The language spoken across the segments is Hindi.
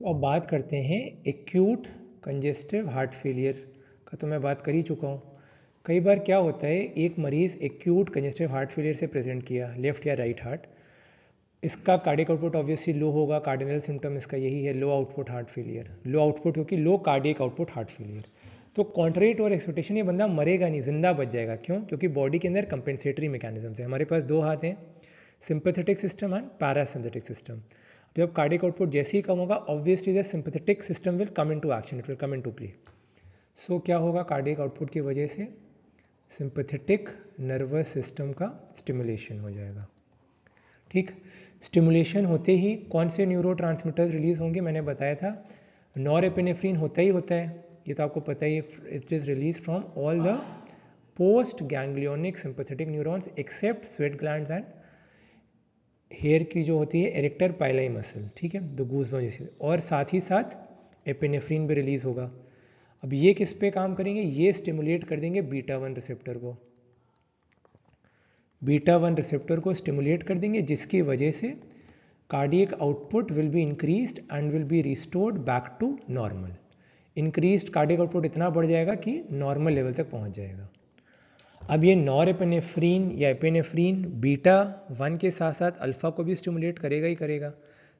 तो अब बात करते हैं एक्यूट कंजेस्टिव हार्ट फेलियर का। तो मैं बात कर ही चुका हूँ। कई बार क्या होता है, एक मरीज़ एक्यूट कंजेस्टिव हार्ट फेलियर से प्रेजेंट किया, लेफ्ट या राइट हार्ट, इसका कार्डियक आउटपुट ऑब्वियसली लो होगा। कार्डिनल सिम्टम इसका यही है, low output heart failure. Low output क्योंकि low cardiac output heart failure. तो कॉन्ट्रेरी टू और एक्सपेक्टेशन, ये बंदा मरेगा नहीं, जिंदा बच जाएगा। क्यों? क्योंकि बॉडी के अंदर कंपेंसेटरी मैकेनिज्म है। हमारे पास दो हाथ हैं, sympathetic system and parasympathetic system. जब कार्डियक आउटपुट जैसे ही कम होगा, obviously the sympathetic system will come into action, it will come into play. So क्या होगा कार्डियक आउटपुट की वजह से? सिंपैथेटिक नर्वस सिस्टम का स्टिमुलेशन हो जाएगा। ठीक, स्टिमुलेशन होते ही कौन से न्यूरोट्रांसमीटर्स रिलीज होंगे? मैंने बताया था नॉरएपिनेफ्रिन होता ही होता है, ये तो आपको पता ही। It is release from all the post ganglionic sympathetic neurons except sweat glands and hair की जो होती है एरेक्टर पाइलाई मसल। ठीक है, द गूज़बम्प जैसे। और साथ ही साथ एपिनेफ्रिन भी रिलीज होगा। अब ये किस पे काम करेंगे? ये स्टिमुलेट कर देंगे बीटा 1 रिसेप्टर को। बीटा 1 रिसेप्टर को स्टिमुलेट कर देंगे, जिसकी वजह से cardiac output will be increased and will be restored back to normal. Increased cardiac output इतना बढ़ जाएगा कि नॉर्मल लेवल तक पहुंच जाएगा। अब ये नॉरएपिनेफ्रिन या एपिनेफ्रिन बीटा 1 के साथ साथ अल्फा को भी स्टिमुलेट करेगा ही करेगा।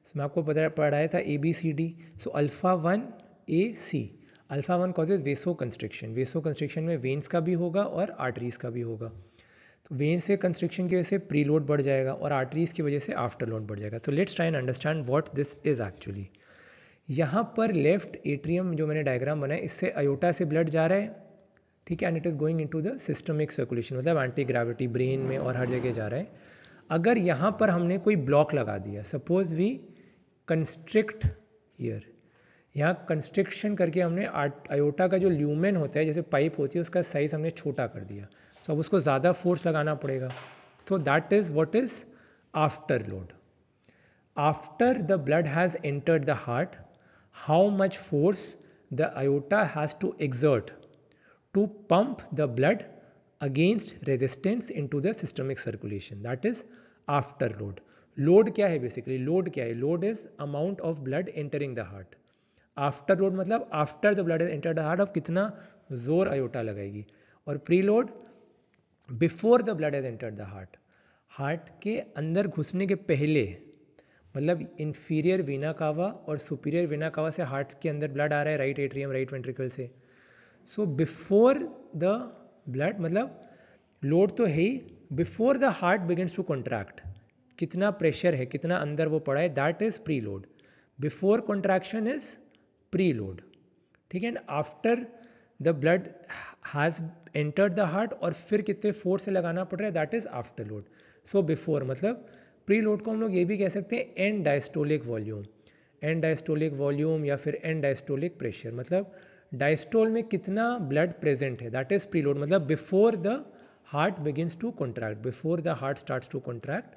इसमें आपको पढ़ाया था ABCD। So alpha 1 AC। Alpha 1 causes vasoconstriction. Vasoconstriction में वेन्स का भी होगा और आर्टरीज का भी होगा। तो वेन से कंस्ट्रिक्शन की वजह से प्रीलोड बढ़ जाएगा और आर्टरीज की वजह से आफ्टर लोड बढ़ जाएगा। So let's try and understand what this is actually. यहाँ पर लेफ्ट एट्रियम जो मैंने डायग्राम बनाया, इससे अयोटा से ब्लड जा रहा है। ठीक है, and it is going into the systemic circulation, मतलब एंटी ग्रेविटी ब्रेन में और हर जगह जा रहा है। अगर यहाँ पर हमने कोई ब्लॉक लगा दिया, सपोज वी कंस्ट्रिक्ट हियर, यहाँ कंस्ट्रिक्शन करके हमने अयोटा का जो ल्यूमेन होता है, जैसे पाइप होती है, उसका साइज हमने छोटा कर दिया। सो अब उसको ज़्यादा फोर्स लगाना पड़ेगा। So that is what is afterload. After the blood has entered the heart, how much force the aorta has to exert to pump the blood against resistance into the systemic circulation, that is after load. Load क्या है basically? Load क्या है? Load is amount of blood entering the heart. After load मतलब after the blood has entered the heart, अब कितना जोर अयोटा लगाएगी। और preload before the blood has entered the heart, heart के अंदर घुसने के पहले, मतलब इंफीरियर वीना कावा और सुपीरियर वीना कावा से हार्ट के अंदर ब्लड आ रहा है, राइट एट्रियम राइट वेंट्रिकल से। सो बिफोर द ब्लड, मतलब लोड तो है ही, before the heart begins to contract, कितना प्रेशर है, कितना अंदर वो पड़ा है, that is preload. Before contraction is preload. ठीक है, and after the blood has entered the heart, और फिर कितने फोर्स से लगाना पड़ रहा है, that is afterload. So before मतलब प्री लोड को हम लोग ये भी कह सकते हैं end diastolic volume. End diastolic volume या फिर एंड डायस्टोलिक प्रेशर, मतलब डायस्टोल में कितना ब्लड प्रेजेंट है, दैट इज प्रीलोड। मतलब before the heart begins to contract, before the heart starts to contract,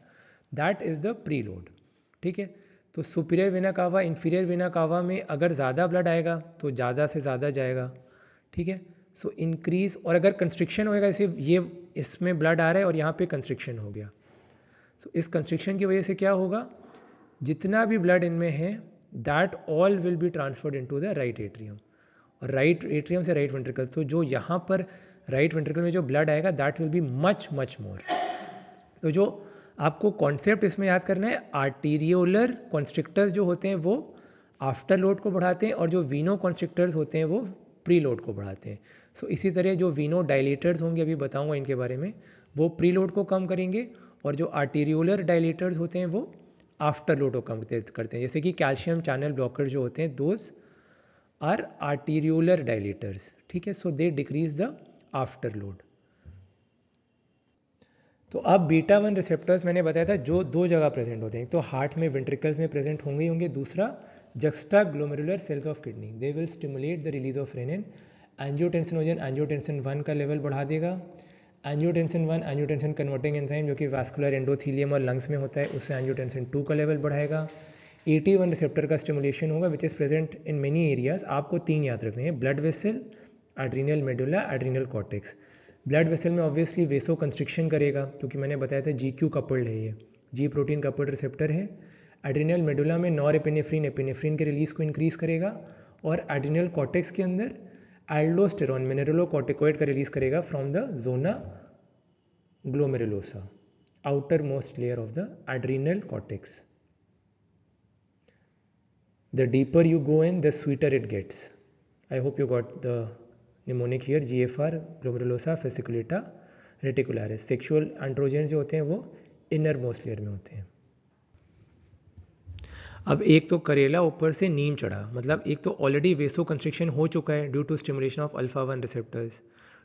that is the preload. ठीक है, तो superior vena cava inferior vena cava में अगर ज़्यादा ब्लड आएगा तो ज़्यादा से ज़्यादा जाएगा। ठीक है, सो इंक्रीज, और अगर कंस्ट्रिक्शन होएगा, जैसे ये इसमें ब्लड आ रहा है और यहाँ पे कंस्ट्रिक्शन हो गया, सो इस कंस्ट्रिक्शन की वजह से क्या होगा, जितना भी ब्लड इनमें है that all will be transferred into the right atrium, और राइट एट्रियम से राइट वेंट्रिकल। तो जो यहाँ पर राइट वेंट्रिकल में जो ब्लड आएगा that will be much much more. तो जो आपको कॉन्सेप्ट इसमें याद करना है, आर्टीरियोलर कॉन्स्ट्रिक्टर्स जो होते हैं वो आफ्टर लोड को बढ़ाते हैं, और जो वीनो कॉन्स्ट्रिक्टर्स होते हैं वो प्री लोड को बढ़ाते हैं। सो इसी तरह जो वीनो डायलेटर्स होंगे, अभी बताऊंगा इनके बारे में, वो प्री लोड को कम करेंगे, और जो आर्टीरियोलर डायलेटर्स होते हैं वो आफ्टर लोड को कम करते हैं। जैसे कि कैल्शियम चैनल ब्लॉकर जो होते हैं, दोज आर आर्टीरियोलर डायलेटर्स। ठीक है, so they decrease the afterload. तो अब बीटा 1 रिसेप्टर्स मैंने बताया था जो दो जगह प्रेजेंट होते हैं, तो हार्ट में वेंट्रिकल्स में प्रेजेंट होंगे ही होंगे, दूसरा juxtaglomerular cells of kidney, they will stimulate the release of renin. Angiotensinogen angiotensin 1 का लेवल बढ़ा देगा। एंजियोटेंसिन 1 एंजियोटेंसिन कन्वर्टिंग एंजाइम जो कि वास्कुलर एंडोथीलियम और लंग्स में होता है, उससे एंजियोटेंसिन 2 का लेवल बढ़ाएगा। AT1 रिसेप्टर का स्टिमुलेशन होगा which is present in many areas. आपको 3 याद रखने हैं, blood vessel, adrenal medulla, adrenal cortex. Blood vessel में ऑब्वियसली वेसो कंस्ट्रिक्शन करेगा, क्योंकि मैंने बताया था GQ कपल्ड है, ये G प्रोटीन कपल्ड रिसेप्टर है। एड्रिनल मेडुला में नॉरएपिनेफ्रिन एपिनेफ्रिन के रिलीज को इंक्रीज करेगा, और एड्रिनल कॉर्टेक्स के अंदर एल्डोस्टेरॉन मिनरलोकॉर्टिकोइड का रिलीज करेगा from the zona glomerulosa, outermost layer of the adrenal cortex. The deeper you go in, the sweeter it gets. I hope you got the mnemonic here. GFR, glomerulosa fasciculata reticularis. Sexual androgens जो होते हैं वो inner most layer में होते हैं. अब एक तो करेला ऊपर से नीम चढ़ा, मतलब एक तो ऑलरेडी वेसो कंस्ट्रिक्शन हो चुका है due to stimulation of alpha 1 receptors.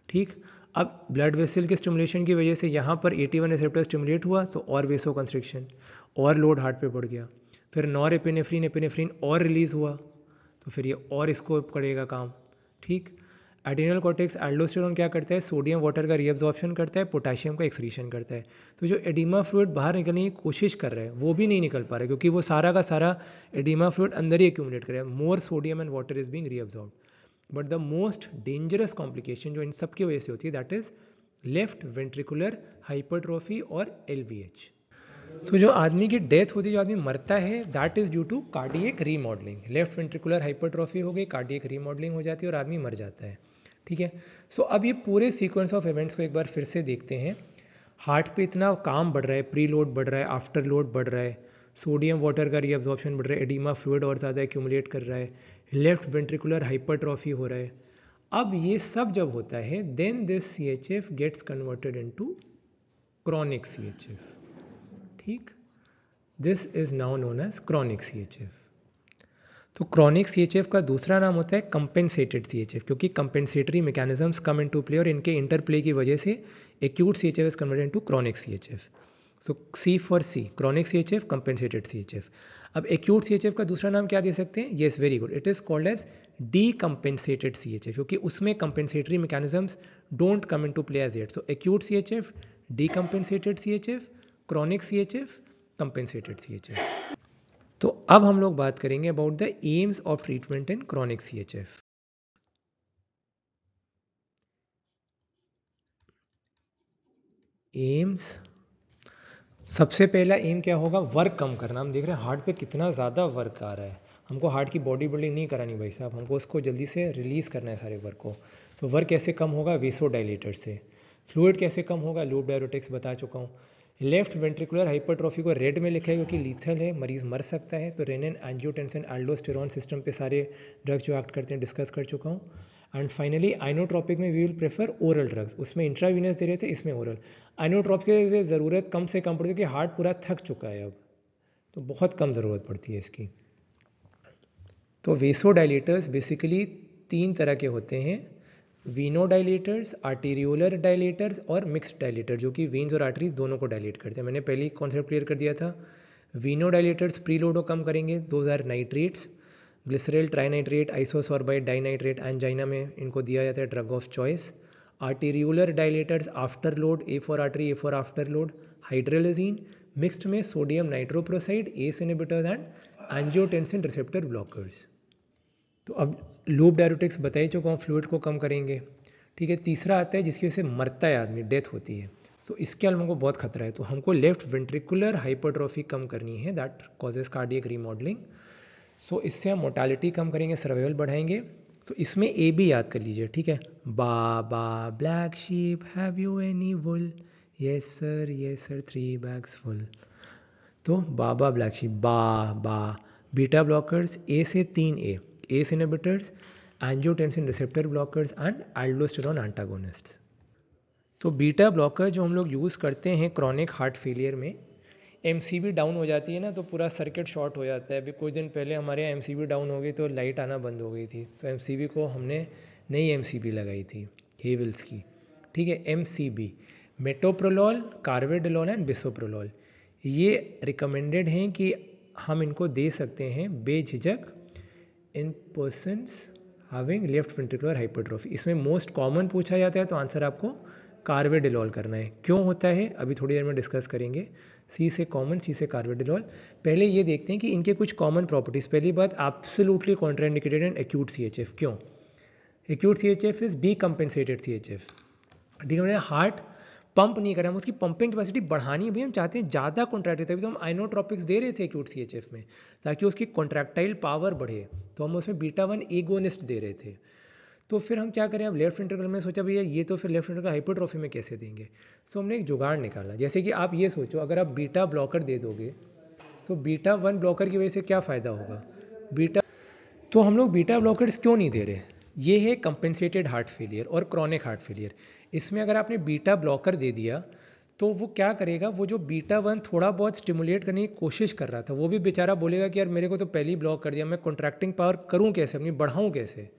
ठीक, अब ब्लड वेसल के स्टिमुलेशन की वजह से यहाँ पर 81 रिसेप्टर स्टिमुलेट हुआ, तो और वेसो कंस्ट्रिक्शन, और लोड हार्ट पे बढ़ गया. फिर नॉरएपिनेफ्रिन एपिनेफ्रिन और रिलीज हुआ, तो फिर ये और इसको करेगा काम. ठीक, एड्रिनल कॉर्टेक्स एल्डोस्टेरोन क्या करता है, सोडियम वाटर का रीअब्जॉर्प्शन करता है, पोटेशियम का एक्सक्रीशन करता है. तो जो एडिमा फ्लूइड बाहर निकलने की कोशिश कर रहा है वो भी नहीं निकल पा रहा है, क्योंकि वो सारा का सारा एडिमा फ्लूइड अंदर ही एक्यूमुलेट कर रहा है. More sodium and water is being reabsorbed. But the most dangerous complication जो इन सब की वजह से होती है, that is left ventricular hypertrophy और LVH. तो जो आदमी की डेथ होती है, जो आदमी मरता है, that is due to cardiac remodelling. Left ventricular hypertrophy हो गई, कार्डियक रीमॉडलिंग हो जाती है और आदमी मर जाता है. ठीक है, सो अब ये पूरे सीक्वेंस ऑफ इवेंट्स को एक बार फिर से देखते हैं. हार्ट पे इतना काम बढ़ रहा है, प्री लोड बढ़ रहा है, आफ्टर लोड बढ़ रहा है, सोडियम वाटर का रीअब्जॉर्प्शन बढ़ रहा है, एडिमा फ्लूइड और ज़्यादा एक्यूमुलेट कर रहा है, लेफ्ट वेंट्रिकुलर हाइपरट्रोफी हो रहा है. अब ये सब जब होता है, then this CHF gets converted into chronic CHF. ठीक, this is now known as chronic CHF. तो क्रॉनिक CHF का दूसरा नाम होता है कंपेंसेटेड CHF, क्योंकि compensatory mechanisms come into play और इनके इंटरप्ले की वजह से acute CHF is converted into chronic CHF. So C for C, chronic CHF, compensated CHF. अब एक्यूट CHF का दूसरा नाम क्या दे सकते हैं? Yes, very good, it is called as decompensated CHF, क्योंकि उसमें compensatory mechanisms don't come into play as yet. So acute CHF, decompensated CHF, chronic CHF, compensated CHF. तो अब हम लोग बात करेंगे about the aims of treatment in chronic CHF. Aims, सबसे पहला एम क्या होगा? वर्क कम करना. हम देख रहे हैं हार्ट पे कितना ज़्यादा वर्क आ रहा है. हमको हार्ट की बॉडी बिल्डिंग नहीं करानी भाई साहब, हमको उसको जल्दी से रिलीज़ करना है सारे वर्क को. तो वर्क कैसे कम होगा? वेसोडाइलेटर से. फ्लूइड कैसे कम होगा? लूप डायरेटिक्स बता चुका हूँ. लेफ्ट वेंट्रिकुलर हाइपरट्रोफी को रेड में लिखा है क्योंकि लीथल है, मरीज मर सकता है. तो रेनिन, एंजियोटेंसिन, एल्डोस्टेरॉन सिस्टम पे सारे ड्रग्स जो एक्ट करते हैं डिस्कस कर चुका हूँ. एंड फाइनली आइनोट्रोपिक में we will prefer oral drugs. उसमें इंट्रावीनस दे रहे थे, इसमें ओरल. आइनोट्रोपिक की ज़रूरत कम से कम पड़ती है, क्योंकि हार्ट पूरा थक चुका है अब, तो बहुत कम ज़रूरत पड़ती है इसकी. तो वेसोडाइलेटर्स बेसिकली 3 तरह के होते हैं: वीनोडाइलेटर्स, आर्टेरियोलर डाइलेटर्स और मिक्स्ड डाइलेटर, जो कि वेन्स और आर्टरीज दोनों को डायलेट करते हैं. मैंने पहले ही कॉन्सेप्ट क्लियर कर दिया था. वीनोडाइलेटर्स प्रीलोड को कम करेंगे, 2000 nitrates, glyceryl, trinitrate, isosorbide, dinitrate, angina में इनको दिया जाता है drug of choice. Arteriolar dilators afterload, A for artery, A for afterload, hydralazine. Mixed में sodium nitroprusside, ACE inhibitors and angiotensin receptor blockers. तो अब लूप डायरेटिक्स बता ही चुका हूँ, फ्लूइड को कम करेंगे. ठीक है, तीसरा आता है जिसकी वजह से मरता है आदमी, डेथ होती है. सो इसके अलावा हमको बहुत खतरा है, तो हमको लेफ्ट वेंट्रिकुलर हाइपरट्रोफी कम करनी है, दैट कॉजेज कार्डियक रीमॉडलिंग. सो इससे हम मोर्टालिटी कम करेंगे, सर्वाइवल बढ़ाएंगे. तो इसमें ए भी याद कर लीजिए. ठीक है, baa baa black sheep have you any wool, yes sir 3 bags full. तो baa baa black sheep, baa. Beta blockers, A से 3A, ACE inhibitors, angiotensin receptor blockers and aldosterone antagonists. तो बीटा ब्लॉकर जो हम लोग यूज़ करते हैं क्रॉनिक हार्ट फेलियर में, MCV डाउन हो जाती है ना, तो पूरा सर्किट शॉर्ट हो जाता है. अभी कुछ दिन पहले हमारे यहाँ MCV डाउन हो गई तो लाइट आना बंद हो गई थी, तो MCV को हमने नई MCV लगाई थी हेवल्स की. ठीक है, MCB, metoprolol, carvedilol and bisoprolol. ये रिकमेंडेड हैं कि हम इनको दे सकते हैं बेझिझक in persons having left ventricular hypertrophy. इसमें मोस्ट कॉमन पूछा जाता है, तो आंसर आपको कार्वेडिलॉल करना है. क्यों होता है अभी थोड़ी देर में डिस्कस करेंगे. सी से कॉमन, सी से कार्वेडिलॉल. पहले ये देखते हैं कि इनके कुछ कॉमन प्रॉपर्टीज. पहली बात, absolutely contraindicated in acute CHF. क्यों? Acute CHF is decompensated CHF. Heart pump नहीं करें, हम उसकी पंपिंग कैपेसिटी बढ़ानी है भाई, हम चाहते हैं ज़्यादा कॉन्ट्रैक्ट, तभी तो हम आइनोट्रोपिक्स दे रहे थे एक्यूट CHF में ताकि उसकी कॉन्ट्रैक्टाइल पावर बढ़े, तो हम उसमें बीटा 1 एगोनिस्ट दे रहे थे। तो फिर हम क्या करें, अब लेफ्ट वेंट्रिकल में सोचा भैया ये तो फिर लेफ्ट वेंट्रिकल हाइपरट्रॉफी में कैसे देंगे, सो हमने एक जुगाड़ निकाला। जैसे कि आप ये सोचो, अगर आप बीटा ब्लॉकर दे दोगे तो बीटा 1 ब्लॉकर की वजह से क्या फ़ायदा होगा, तो हम लोग बीटा ब्लॉकर्स क्यों नहीं दे रहे, ये है कंपेंसेटेड हार्ट फेलियर और क्रॉनिक हार्ट फेलियर। इसमें अगर आपने बीटा ब्लॉकर दे दिया तो वो क्या करेगा, वो जो बीटा 1 थोड़ा बहुत स्टिमुलेट करने की कोशिश कर रहा था वो भी बेचारा बोलेगा कि यार मेरे को तो पहले ही ब्लॉक कर दिया, मैं कॉन्ट्रैक्टिंग पावर करूँ कैसे, अपनी बढ़ाऊँ कैसे।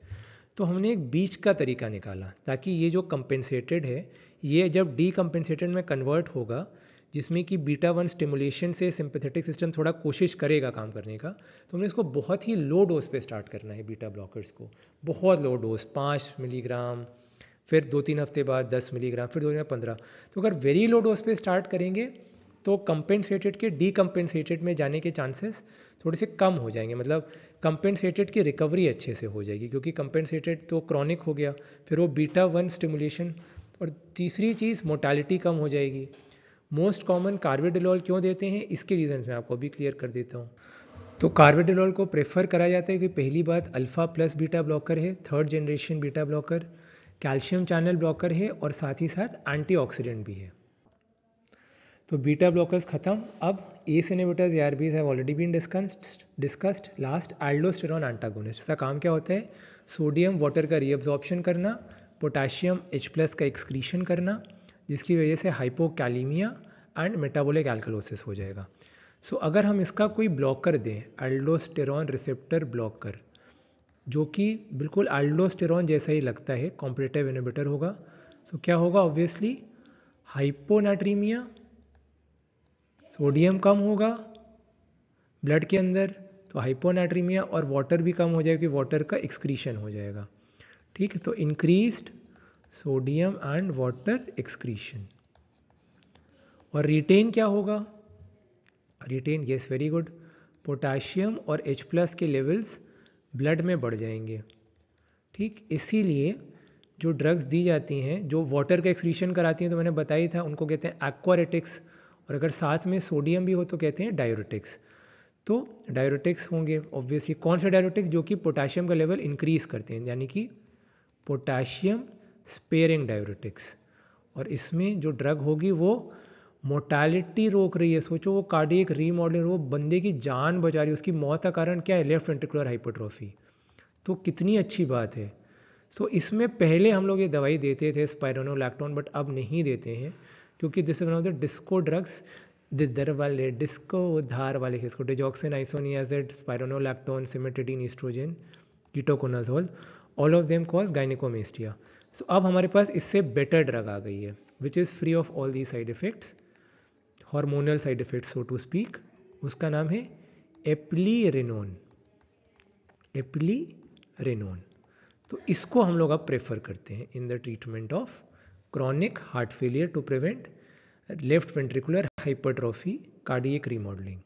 तो हमने एक बीच का तरीका निकाला ताकि ये जो कंपेंसेटेड है ये जब डीकम्पेंसेटेड में कन्वर्ट होगा, जिसमें कि बीटा 1 स्टिमुलेशन से सिंपैथेटिक सिस्टम थोड़ा कोशिश करेगा काम करने का, तो हमने इसको बहुत ही लो डोज पे स्टार्ट करना है बीटा ब्लॉकर्स को, बहुत लो डोज 5 मिलीग्राम, फिर 2-3 हफ्ते बाद 10 मिलीग्राम, फिर 2 दिन 15। तो अगर वेरी लो डोज पे स्टार्ट करेंगे तो कंपेंसेटेड के डीकम्पेंसेटेड में जाने के चांसेस थोड़े से कम हो जाएंगे, मतलब कंपेंसेटेड की रिकवरी अच्छे से हो जाएगी, क्योंकि कंपेंसेटेड तो क्रॉनिक हो गया, फिर वो बीटा 1 स्टिमुलेशन, और तीसरी चीज़ मोर्टालिटी कम हो जाएगी। मोस्ट कॉमन कार्वेडिलोल क्यों देते हैं, इसके रीजंस मैं आपको अभी क्लियर कर देता हूँ। तो कार्वेडिलोल को प्रेफर करा जाता है कि पहली बात अल्फा प्लस बीटा ब्लॉकर है, 3rd generation beta blocker, calcium channel blocker है और साथ ही साथ एंटीऑक्सीडेंट भी है। तो बीटा ब्लॉकर्स खत्म, अब ACE inhibitors ARBs have already been discussed. Last aldosterone antagonist, इसका काम क्या होता है, सोडियम वाटर का रीअब्जॉर्प्शन करना, पोटेशियम H+ का एक्सक्रीशन करना, जिसकी वजह से हाइपोकैलीमिया एंड मेटाबॉलिक एल्कलोसिस हो जाएगा। सो अगर हम इसका कोई ब्लॉकर दें, एल्डोस्टेरॉन रिसेप्टर ब्लॉकर, जो कि बिल्कुल एल्डोस्टेरॉन जैसा ही लगता है, कॉम्पिटिटिव इनहिबिटर होगा, सो क्या होगा, ऑब्वियसली हाइपोनाट्रीमिया, सोडियम कम होगा ब्लड के अंदर, तो हाइपोनाट्रीमिया, और वाटर भी कम हो जाएगा क्योंकि वाटर का एक्सक्रीशन हो जाएगा। ठीक है, तो increased sodium and water excretion. और रिटेन क्या होगा, retain, yes very good, potassium और H+ के लेवल्स ब्लड में बढ़ जाएंगे। ठीक, इसीलिए जो ड्रग्स दी जाती हैं जो वाटर का एक्सक्रीशन कराती हैं, तो मैंने बताई था उनको कहते हैं एक्वारेटिक्स, और अगर साथ में सोडियम भी हो तो कहते हैं डायूरेटिक्स। तो डायूरेटिक्स होंगे ऑब्वियसली, कौन से डायूरेटिक्स, जो कि पोटेशियम का लेवल इंक्रीज करते हैं, यानी कि पोटेशियम स्पेयरिंग डायूरेटिक्स। और इसमें जो ड्रग होगी वो मोर्टालिटी रोक रही है, सोचो वो कार्डियक रीमॉडलिंग, वो बंदे की जान बचा रही है, उसकी मौत का कारण क्या है, लेफ्ट वेंट्रिकुलर हाइपरट्रॉफी। तो कितनी अच्छी बात है। सो इसमें पहले हम लोग ये दवाई देते थे स्पाइरोनोलैक्टोन, बट अब नहीं देते हैं क्योंकि this is one of the disco drugs, दिदर वाले डिस्को, धार वाले किसको, digoxin, isoniazid, spironolactone, cimetidine, oestrogen, ketoconazole, all of them cause gynaecomastia. So अब हमारे पास इससे बेटर ड्रग आ गई है which is free of all the side effects, hormonal side effects so to speak. उसका नाम है एप्लीरेनोन, एप्लीरेनोन। तो इसको हम लोग अब प्रेफर करते हैं in the treatment of chronic heart failure to prevent left ventricular hypertrophy, cardiac remodelling.